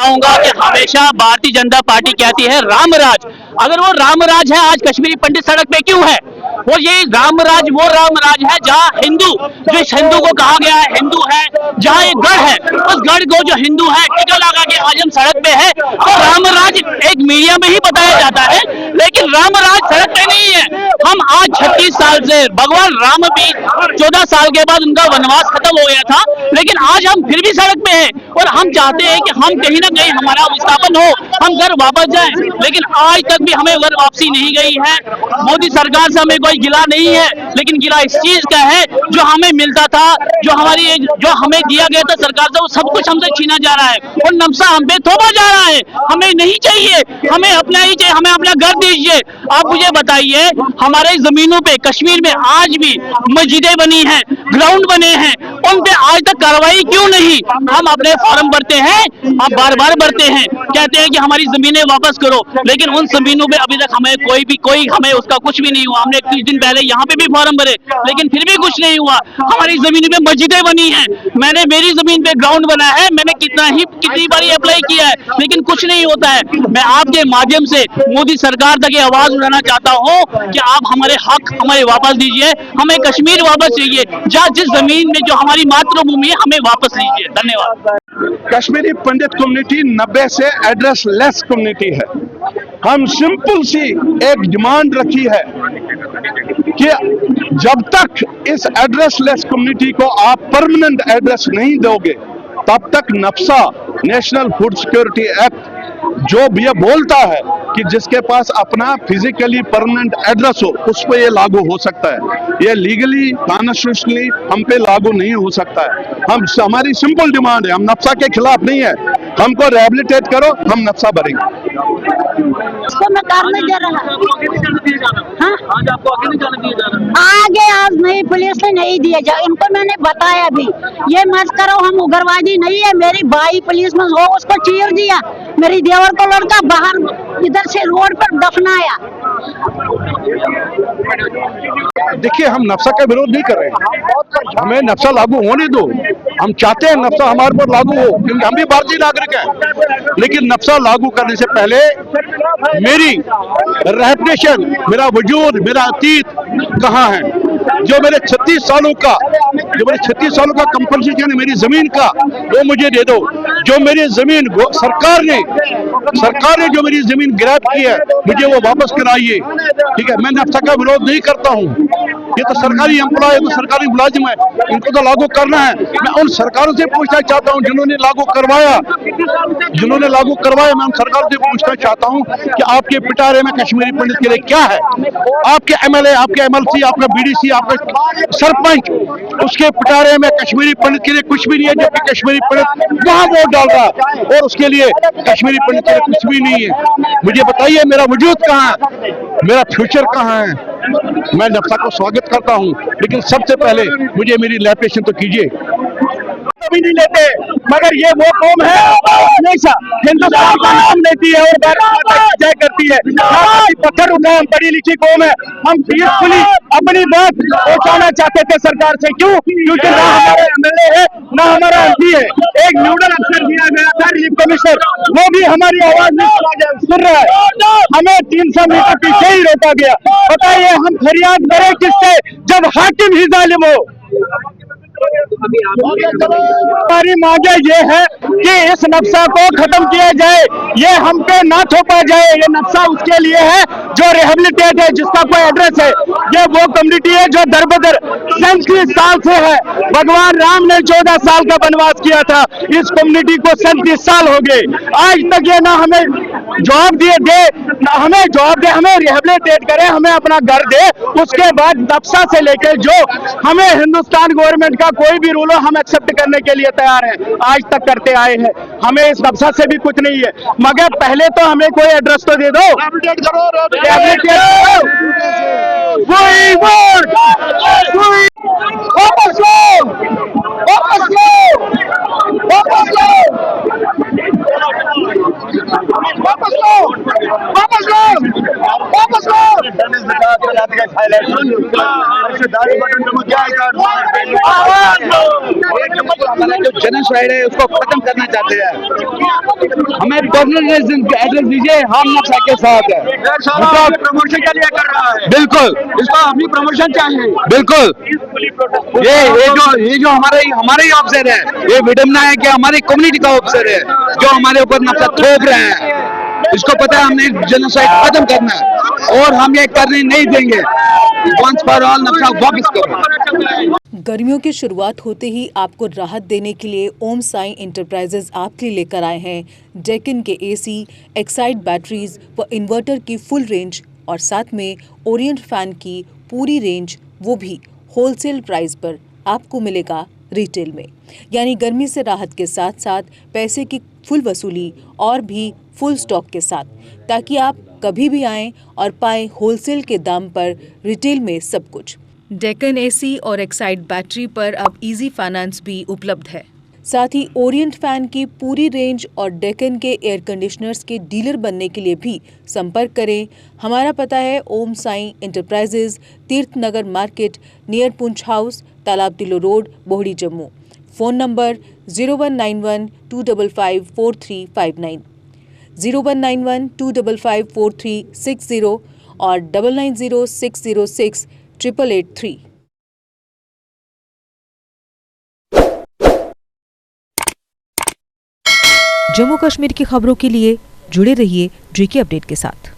बताऊंगा कि हमेशा भारतीय जनता पार्टी कहती है रामराज। अगर वो रामराज है, आज कश्मीरी पंडित सड़क पे क्यों है? और ये रामराज वो रामराज है जहाँ हिंदू, जिस हिंदू को कहा गया है हिंदू है, जहाँ एक गढ़ है, उस गढ़ को जो हिंदू है टिका लगा के आज हम सड़क पे है। तो रामराज एक मीडिया में ही बताया जाता है, लेकिन रामराज सड़क पे नहीं है। हम आज 36 साल से, भगवान राम भी 14 साल के बाद उनका वनवास खत्म हो गया था, लेकिन आज हम फिर भी सड़क पे हैं और हम चाहते हैं कि हम कहीं ना कहीं हमारा विस्थापन हो, हम घर वापस जाएं, लेकिन आज तक भी हमें घर वापसी नहीं गई है। मोदी सरकार से हमें कोई गिला नहीं है, लेकिन गिला इस चीज का है जो हमें मिलता था, जो हमें दिया गया था सरकार से, वो सब कुछ हमसे छीना जा रहा है और नक्शा हम पे थोपा जा रहा है। हमें नहीं चाहिए, हमें अपना ही चाहिए, हमें अपना घर दीजिए। आप मुझे बताइए, हमारे जमीनों पे कश्मीर में आज भी मस्जिदें बनी हैं, ग्राउंड बने हैं, उन पे आज तक कार्रवाई क्यों नहीं? हम अपने फॉर्म भरते हैं, आप बार बार भरते हैं, कहते हैं कि हमारी जमीनें वापस करो, लेकिन उन जमीनों पे अभी तक हमें कोई हमें उसका कुछ भी नहीं हुआ। हमने कुछ दिन पहले यहाँ पे भी फॉर्म भरे, लेकिन फिर भी कुछ नहीं हुआ। हमारी जमीन पे मस्जिदें बनी हैं, मैंने मेरी जमीन पे ग्राउंड बना है, मैंने कितनी बार अप्लाई किया है, लेकिन कुछ नहीं होता है। मैं आपके माध्यम से मोदी सरकार तक ये आवाज उठाना चाहता हूँ कि आप हमारे हक हमें वापस दीजिए, हमें कश्मीर वापस चाहिए, जहाँ जिस जमीन में जो हमारी मातृभूमि है हमें वापस लीजिए। धन्यवाद। कश्मीरी पंडित कम्युनिटी 90 से एड्रेस लेस कम्युनिटी है। हम सिंपल सी एक डिमांड रखी है कि जब तक इस एड्रेस लेस कम्युनिटी को आप परमानेंट एड्रेस नहीं दोगे, तब तक नफ्सा नेशनल फूड सिक्योरिटी एक्ट जो ये बोलता है कि जिसके पास अपना फिजिकली परमानेंट एड्रेस हो उस पर ये लागू हो सकता है। ये लीगली कॉन्स्टिट्यूशनली हम पे लागू नहीं हो सकता है। हमारी सिंपल डिमांड है, हम नफ्सा के खिलाफ नहीं है, हमको रिहेबिलिटेट करो, हम नफ्सा भरेंगे। इसको मैं कार नहीं दे रहा। हाँ? आज आपको आगे नहीं जाने दिया जा रहा? आगे आज नहीं, पुलिस ने नहीं दिया जा। इनको मैंने बताया भी, ये मत करो, हम उग्रवादी नहीं है। मेरी भाई पुलिस में हो, उसको चीर दिया, मेरी देवर को लड़का बाहर इधर से रोड पर दफनाया। देखिए, हम नफ्सा का विरोध नहीं कर रहे हैं, हमें नफ्सा लागू होने दो। हम चाहते हैं नफ्सा हमारे पर लागू हो, क्योंकि हम भी भारतीय नागरिक हैं। लेकिन नफ्सा लागू करने से पहले मेरी रेपुटेशन, मेरा वजूद, मेरा अतीत कहाँ है? जो मेरे 36 सालों का कंपनसेशन है मेरी जमीन का, वो मुझे दे दो। जो मेरी जमीन सरकार ने जो मेरी जमीन गिरफ्त की है, मुझे वो वापस कराइए। ठीक है, मैं नफ्सा का विरोध नहीं करता हूँ, ये तो सरकारी एम्प्लॉय है, तो सरकारी मुलाजिम है, इनको तो लागू करना है। मैं उन सरकारों से पूछना चाहता हूँ जिन्होंने लागू करवाया, मैं उन सरकारों से पूछना चाहता हूँ कि आपके पिटारे में कश्मीरी पंडित के लिए क्या है? आपके एमएलए, आपके एमएलसी, आपका बीडीसी, आपका सरपंच, उसके पिटारे में कश्मीरी पंडित के लिए कुछ भी नहीं है, जबकि कश्मीरी पंडित वहां वोट डाल रहा है और उसके लिए कश्मीरी पंडित के लिए कुछ भी नहीं है। मुझे बताइए, मेरा वजूद कहाँ है, मेरा फ्यूचर कहाँ है? मैं नफ्सा को स्वागत करता हूं, लेकिन सबसे पहले मुझे मेरी लैपेशन तो कीजिए। कभी नहीं लेते, मगर ये वो कौम है हमेशा हिंदुस्तान का नाम लेती है और जय करती है। पत्थर उठा, हम पढ़ी लिखी कौम है, हम पीसफुली अपनी बात पहुंचाना चाहते थे सरकार से। क्यों? क्योंकि ना हमारे एमएलए है, ना हमारा एमपी है। एक न्यूडल अफसर दिया गया था, रिलीफ कमिश्नर, वो भी हमारी आवाज नहीं सुन रहा है। हमें 300 मीटर पीछे ही रोका गया। बताइए, हम फरियाद करें किससे जब हाकिम ही जालिम हो? हमारी मांगे ये है कि इस नक्शा को खत्म किया जाए, ये हम पे ना थोपा जाए। ये नक्शा उसके लिए है जो रिहेबिलिटेट है, जिसका कोई एड्रेस है। ये वो कम्युनिटी है जो दरबदर 37 साल से है। भगवान राम ने 14 साल का वनवास किया था, इस कम्युनिटी को 37 साल हो गए। आज तक ये ना हमें जवाब दे, हमें रिहेबिलिटेट करे, हमें अपना घर दे। उसके बाद नक्शा से लेकर जो हमें हिंदुस्तान गवर्नमेंट का कोई भी रूल हो, हम एक्सेप्ट करने के लिए तैयार हैं, आज तक करते आए हैं। हमें इस नक्शा से भी कुछ नहीं है, मगर पहले तो हमें कोई एड्रेस तो दे दो। वापस लो। हमारा जो जेनोसाइड है उसको खत्म करना चाहते हैं। हमें पर्सनल एड्रेस दीजिए, हम नक्शा के साथ है। प्रमोशन के लिए कर रहा है, बिल्कुल इसको अपनी प्रमोशन चाहिए। बिल्कुल। ये जो हमारे ही ऑफिसर है, ये विडम्बना है कि हमारी कम्युनिटी का ऑफिसर है जो हमारे ऊपर नक्शा थोप रहे हैं। इसको पता है हमने जेनोसाइड खत्म करना है और हम ये करने नहीं देंगे। वंस फॉर ऑल नक्शा वापस करो। गर्मियों की शुरुआत होते ही आपको राहत देने के लिए ओम साई इंटरप्राइजेज आपके लिए लेकर आए हैं डेक्कन के एसी, एक्साइड बैटरीज व इन्वर्टर की फुल रेंज और साथ में ओरिएंट फैन की पूरी रेंज, वो भी होलसेल प्राइस पर आपको मिलेगा रिटेल में। यानी गर्मी से राहत के साथ साथ पैसे की फुल वसूली और भी फुल स्टॉक के साथ, ताकि आप कभी भी आएं और पाएं होलसेल के दाम पर रिटेल में सब कुछ। डेक्कन एसी और एक्साइड बैटरी पर अब इजी फाइनेंस भी उपलब्ध है। साथ ही ओरिएंट फैन की पूरी रेंज और डेक्कन के एयर कंडीशनर्स के डीलर बनने के लिए भी संपर्क करें। हमारा पता है ओम Sai enterprises, Tirth Nagar market, near Poonch house, Talab Tillo road, Bohri, Jammu. Phone number 0191 255 4359, 0191 255 4360 और 990606 8883। जम्मू कश्मीर की खबरों के लिए जुड़े रहिए जीके अपडेट के साथ।